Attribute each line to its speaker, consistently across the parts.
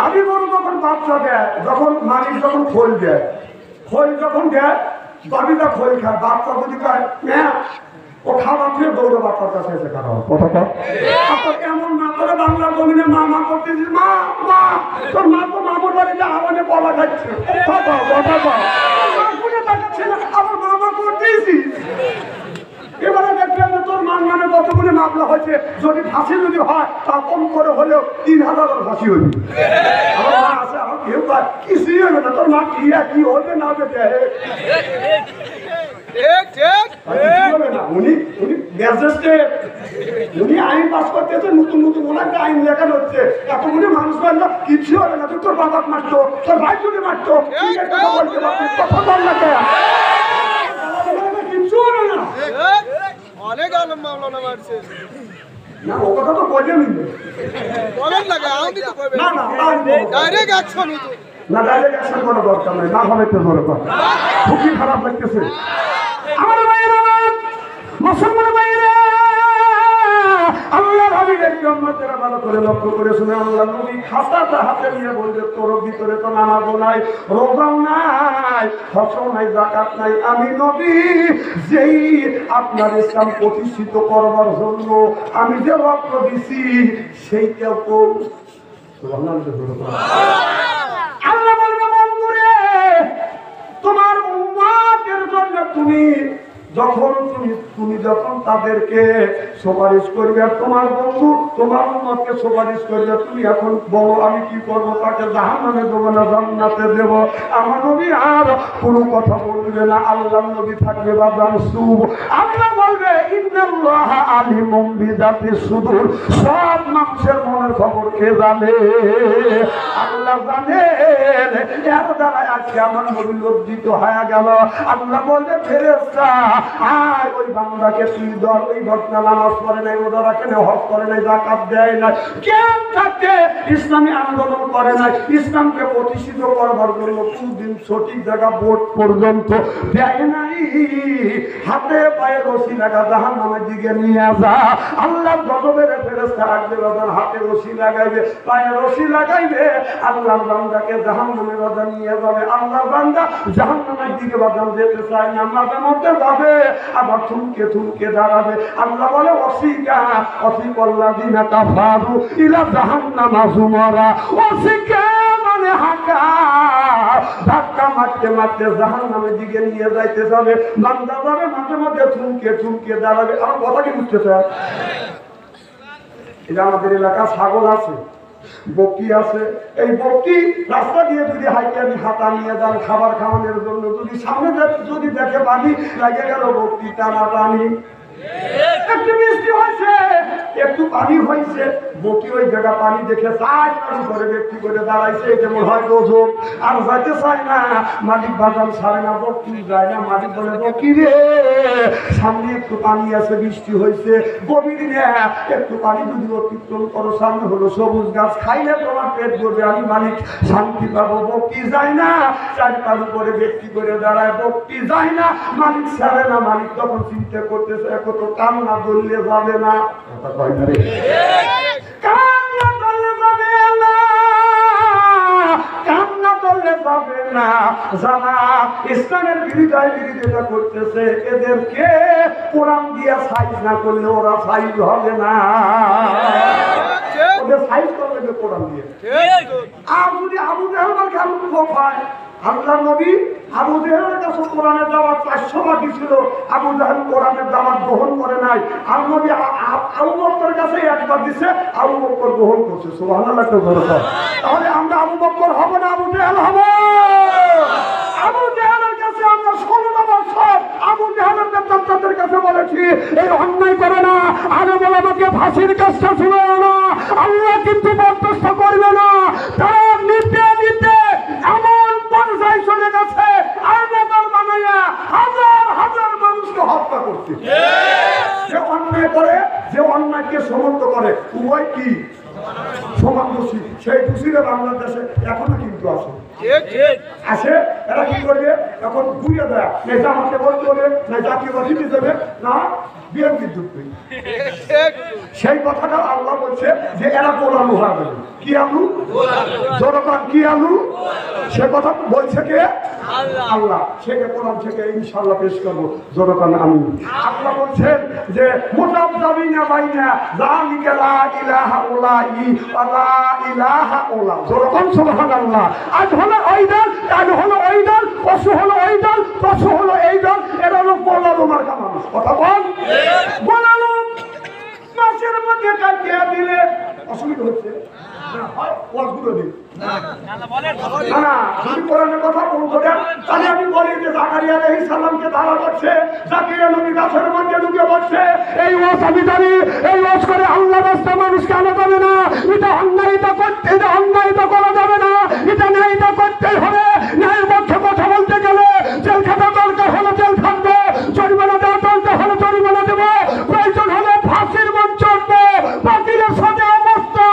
Speaker 1: আমি বড় যখন বাচ্চা দেয়, যখন মালিক যখন খোল দেয়, খোল যখন দেয় বাবিটা খোল খায়, বাচ্চা যদি খায় ও খাবার খেয়ে দৌড়ে বাচ্চার কাছে এসে খাওয়া কথা। এমন না করে বাংলার জমিনে মা মা করতেছি, মা মা তোর মা তো মামুর বাড়িতে আওয়াজে কলা খাচ্ছে, আবার মা মা করতেছি। এবারে দেখলাম যে তোর মান মানে কতগুলি মামলা হয়েছে, যদি ফাঁসি যদি হয় তা কম করে হলেও 3000 ফাঁসি হইবে। আমার মা আছে, আমার কেউ কিছুই হবে না, তোর মা কি হইবে না হবে উনি আইন পাস করতেছে, নতুন নতুন ওনাকে আইন লেখানো হচ্ছে, এতগুলি মানুষ মারলো কিছু হবে না, তোর বাবা মারতো, তোর ভাই যদি মারতো, কথা বল না কিচ্ছু হবে না।
Speaker 2: অনেক আলম মাওলানা মারছে
Speaker 1: না, ও কথা তো বলে নিবে
Speaker 2: বলেন না, আমি তো কইবে
Speaker 1: না না
Speaker 2: ডাইরেক্ট অ্যাকশন হতো
Speaker 1: না, ডাইরেক্ট অ্যাকশন করা দরকার নাই, না হবে তো ধরে কথা খুবই খারাপ লাগতেছে। আমার ভাইয়েরা, মুসলমান ভাইয়েরা, আল্লাহর হাবিবের উম্মতেরা ভালো করে লক্ষ্য করে শুনে, আল্লাহ নবী খাতাটা হাতে নিয়ে বলবে, তোর ভিতরে তো নামাজও নাই, রোজাও নাই, হজও নাই, যাকাত নাই, আমি নবী যেই আপনার ইসলাম প্রতিষ্ঠিত করবার জন্য আমি যে রক্ত দিছি সেইটাও তো আল্লাহ বলবে, বন্ধুরে তোমার উম্মতের জন্য তুমি যখন তাদেরকে সুপারিশ করবে, তোমার বন্ধু তোমার উম্মতকে সুপারিশ করবে, তুমি এখন বলো আমি কি করবো, তাকে জাহান্নামে দেবো না জান্নাতে দেব? আমার নবী আর কোনো কথা বলবে না, আল্লাহ নবী থাকবে বাদান সুব। আল্লাহ বলবে, ইন্নাল্লাহ আলিমুম বিযাতিস সুদূর, সব মানুষের মনের খবর কে জানে? আল্লাহ জানেন। এর দ্বারা আজকে আমার নবী লজ্জিত হয়ে গেল। আল্লাহ বলবে, ফেরেশতা আয় ওই বান্দাকে তুই ধর, ওই ঘটনা নামাজ পড়ে নাই, রোজা রাখে না, হজ করে নাই, যাকাত দেয় নাই, কেন থাকে ইসলামী আন্দোলন করে নাই, ইসলামকে প্রতিষ্ঠিত করবার জন্য কোনদিন সঠিক জায়গা ভোট পর্যন্ত দেয় নাই, হাতে পায়ে রশি লাগা জাহান্নামের দিকে নিয়ে যা। আল্লাহ গজবের ফেরেশতা আসবে, বাজার হাতে রশি লাগাইবে, পায়ে রশি লাগাইবে, আল্লাহর বান্দাকে জাহান্নামের বাজার নিয়ে যাবে। আল্লাহর বান্দা জাহান্নামের দিকে বাজার যেতে চায় না, মাঝে মধ্যে যাবে, আবার থুমকে থুমকে দাঁড়াবে। আল্লাহ বলে, অসিকাল্লাযিনা কাফারু ইলা জাহান্নামা যুমারা, অসিকা মানে হাঁকা, ধাক্কা মারতে মারতে জাহান্নামের দিকে নিয়ে যাইতে যাবে। বান্দা যাবে, মাঝে মাঝে থুমকে থুমকে দাঁড়াবে। আমার কথা কি বুঝতেছে? এটা আমাদের এলাকা ছাগল আছে, বকরি আছে, এই বকরি রাস্তা দিয়ে যদি হাইটে হাতা নিয়ে যান খাবার খাওয়ানোর জন্য, যদি সামনে যদি দেখে পানি লাগে গেল, বকরি টানা টানি, একটু বৃষ্টি হয়েছে, একটু পানি হয়েছে, বকরি ওই জায়গা পানি দেখে চাই পানি করে ব্যক্তি করে দাঁড়াইছে, যেমন হয় রোজক, আর যাইতে চায় না, মালিক বাজান ছাড়ে না, বকরি যায় না। মালিক বলে, বকরি রে সামনে একটু পানি আছে, বৃষ্টি হয়েছে, গভীর না, একটু পানি যদি অতিক্রম করো, সামনে হলো সবুজ গাছ, খাইলে তোমার পেট ভরবে, আমি মালিক শান্তি পাবো। বকরি যায় না, চারিপার উপরে ব্যক্তি করে দাঁড়ায়, বকরি যায় না, মালিক ছাড়ে না। মালিক তখন চিন্তা করতেছে, কত কান্না ধরলে যাবে না, কথা কয় না রে, কান্না ধরলে যাবে না, কান্না ধরলে যাবে না। যারা ইসলামের বিরোধিতা করতেছে, এদেরকে কোরআন দিয়া সাইজ না করলে ওরা সাইজ হবে না, ওদের সাইজ করবে কোরআন দিয়ে। আর যদি আবু জাহেল খেয়াল হয়, আল্লাহ নবী আবু জাহেলের কাছে কোরআনের দাওয়াত 500 বাকি ছিল, আবু জাহেল কোরআনের দাওয়াত গ্রহণ করে নাই। আর নবী আবু বকরের কাছে একবার দিছে, আবু বকর গ্রহণ করছে। সুবহানাল্লাহ। তাহলে আমরা আবু বকর হব না, আবু জাহেল হব? আবু জাহেলের কাছে আমরা 16 বছর আবু জাহেলের নেতাদের কাছে বলেছি, এই অন্যায় করে না, আরে বলে আমাকে ফাঁসির কাজটা শুনে না, আল্লাহ কিন্তু বরদাস্ত করবে না। তারা নিতে নিতে এমন পর্যায়ে চলে গেছে, আইনাদার বানাইয়া হাজার হাজার মানুষকে হত্যা করছে। যে অন্যায় করে, যে অন্যায়কে সমর্থ করে, উভয় কি সমান দোষী। সেই দোষীরা বাংলাদেশে এখনো কিন্তু আছে, আসে। এরা কি করবে? এখন ঘুরিয়ে দেয়, না জামাতে বলতে হবে, না জাতীয় দিতে দেবে না, বিএনপি যুক্তি
Speaker 2: ঠিক
Speaker 1: সেই কথাটা আল্লাহ বলছে যে এরা গোলালু হবে কি আলু জনগণ কি আলু সে কথা বলছে কে আল্লাহ সেকে কোরআন থেকে ইনশাআল্লাহ পেশ করবো জনগণ আমি আল্লাহ বলছেন যে মুতাববিনা বাইনা যালিকা লা ইলাহা ইল্লাহি ওয়া লা ইলাহা ইল্লা জনগণ সুবহানাল্লাহ আজ হলো ওই দল কাল হলো ওই দল পশু হলো ওই দল পশু হলো এই দল এরা হলো গোলালু মার্কা মানুষ কথা বল গোলালু মাছের মধ্যে কাটিয়ে দিলে অসুবিধা হচ্ছে না হয় ওয়াজগুলো দিন না যদি কোরআনের কথা বলবো দেন তাহলে আমি বলি যে জাকারিয়া আলাইহিস সালামকে তারা করছে জাকিরিয়া নবী গাছের মধ্যে ঢুকে বসছে এই ওয়াজ আমি জানি এই ওয়াজ করে আল্লাহ রাস্তা মানুষকে আনা যাবে না এটা অন্যায় এটা করা যাবে না এটা ন্যায় এটা করতেই হবে ন্যায়ের পক্ষে কথা বলতে গেলে জেল খাটা দরকার হলে জেল খাটবো জরিমানা দেওয়া দরকার হলে জরিমানা দেবো প্রয়োজন হলে ফাঁসির মঞ্চ উঠবো বাতিলের সাথে অবস্থা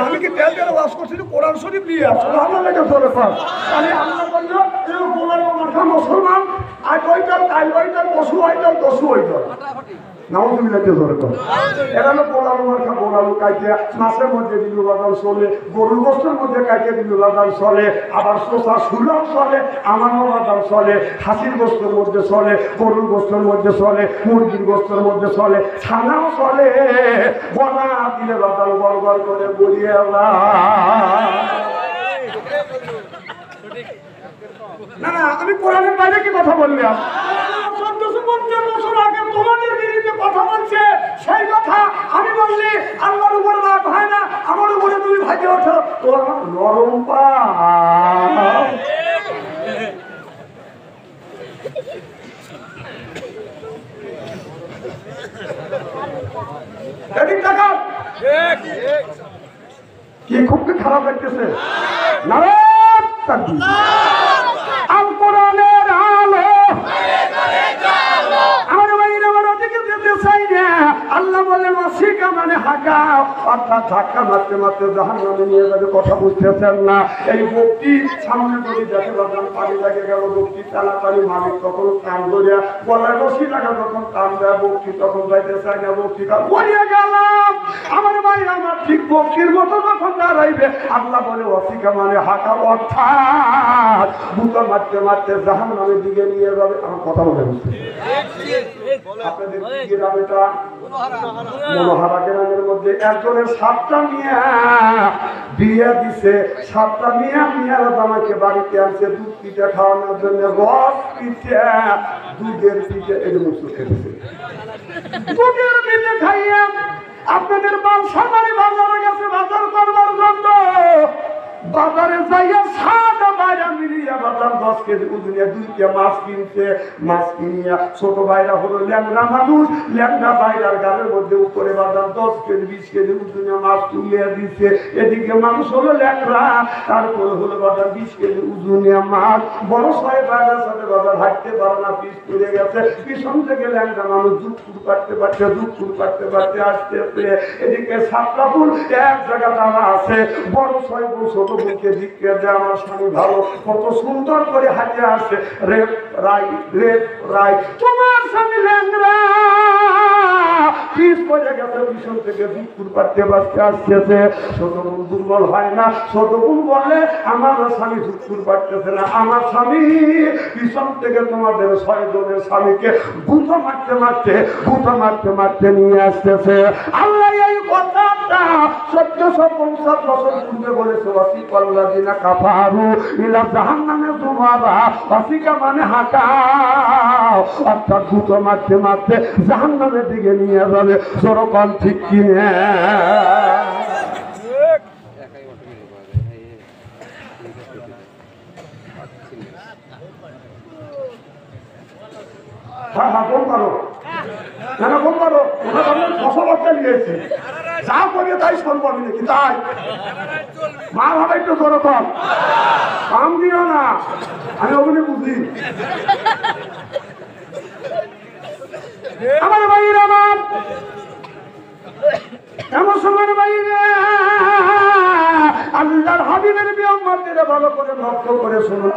Speaker 1: আমি কি তেল তেল ওয়াজ করছি কোরআন শরীফ দিয়ে সুবহানাল্লাহ লেখা চলে পাস আমি আল্লাহ বলল এই গোলাম মাথা মুসলমান আর ওইটার তাই ওইটার পশু ওইটার পশু ওইটার নাউজুবিল্লাহ জোরে কর এরা হলো গোলাম মাথা গোলাম কাইতে মাছের মধ্যে দিল বাদাম চলে গরুর গোশতের মধ্যে কাইতে দিল বাদাম চলে আবার সোসা সুলাম চলে আমার বাদাম চলে হাসির গোশতের মধ্যে চলে গরুর গোশতের মধ্যে চলে মুরগির গোশতের মধ্যে চলে ছানাও চলে বনা দিলে বাদাম গড় করে বলিয়ে না না আমি কোরআনের বাইরে কি কথা বললাম 1450 বছর আগে তোমাদের বিরুদ্ধে কথা বলছে সেই কথা আমি বললি আল্লাহর উপর রাগ হয় না আমার উপরে তুমি ভাজে ওঠো তো আমার নরম পা এদিক টাকা কি খুব কি খারাপ লাগতেছে নারায়ণ তাকবীর আল কোরআনের আলো আমার ভাইরা আমার ওদিকে যেতে চাই না আল্লাহ বলে মাসিকা মানে হাঁকা অর্থাৎ ধাক্কা মারতে মারতে জাহান্নামে নিয়ে যাবে কথা বুঝতেছেন না এই বক্তি সামনে করে দেখে বাদাম পানি লাগে গেল বক্তি তাড়াতাড়ি মালিক তখন কান ধরিয়া গলায় রশি লাগা তখন কান দেয় বক্তি তখন যাইতে চাই না বক্তি কান পড়িয়ে গেলাম আমার ভাই আমার ঠিক বক্তির মতো যখন দাঁড়াইবে আল্লাহ বলে অসিকা মানে হাঁকা অর্থাৎ বুতো মারতে মারতে জাহান্নামের দিকে নিয়ে যাবে আমার কথা বলে বুঝতে আপনাদের কি গ্রাম এটা মনোহারা গ্রামের মধ্যে একজনের 7টা মিয়া বিয়ে দিছে 7টা মিয়ারা আমাকে বাড়িতে আনছে দুধ পিঠা খাওয়ানোর জন্য রস পিঠা দুধের পিঠা এগুলো খেতেছে দুধের পিঠা খাইয়া আপনাদের বালসামারি বাজারে গেছে বাজার করবার জন্য বাজারে যাইয়া সাদা বাইরা মিলিয়া বাজার 10 কেজি ওজনিয়া 2টা মাছ কিনছে মাছ কিনিয়া ছোট বাইরা হলো ল্যাংড়া মানুষ ল্যাংড়া বাইরার গালের মধ্যে উপরে বাজার 10 কেজি 20 কেজি ওজনিয়া মাছ তুলিয়া দিচ্ছে এদিকে মানুষ হলো ল্যাংড়া তারপরে হলো বাজার 20 কেজি ওজনিয়া মাছ বড় সাহেব বাইরার সাথে বাজার হাঁটতে পারে না পিছ পড়ে গেছে পিছন থেকে ল্যাংড়া মানুষ দুধ কাটতে পারতে আসতে এদিকে 7টা ফুল এক জায়গা দাঁড়া আছে বড় সাহেব ছোট বুকে দিকে যে আমার স্বামী ভালো কত সুন্দর করে হাঁটে আসে রেপ রাই তোমার স্বামী ল্যাংড়া পিছ পড়ে গেছে পিছন থেকে দুধ পাড়তে আসতেছে ছোট বোন দুর্বল হয় না ছোট বোন বলে আমার স্বামী দুধ পাড়তেছে না আমার স্বামী পিছন থেকে তোমাদের 6 জনের স্বামীকে গুঁতো মারতে মারতে নিয়ে আসতেছে আল্লাহ এই কথাটা 1450 বছর পূর্বে বলেছে ওয়াসিকাল্লাযিনা কাফারু ইলা জাহান্নামে যুমারা ওয়াসিকা মানে হাঁকা অর্থাৎ গুঁতো মারতে জাহান্নামের দিকে নিয়ে যাবে সরকার ঠিক কিনে হ্যাঁ ফোন করো না ফোন করো ফসলটা নিয়েছে যা করে তাই সম্ভব নাকি তাই মা ভাবে একটু করো কম কাম দিও না আমি ওখানে বুঝি আমার ভাইয়ের আমার এমন সময় বাইরে আল্লাহর হাবিবের বিয়ম মন্দিরে ভালো করে ভক্ত করে শুনুন।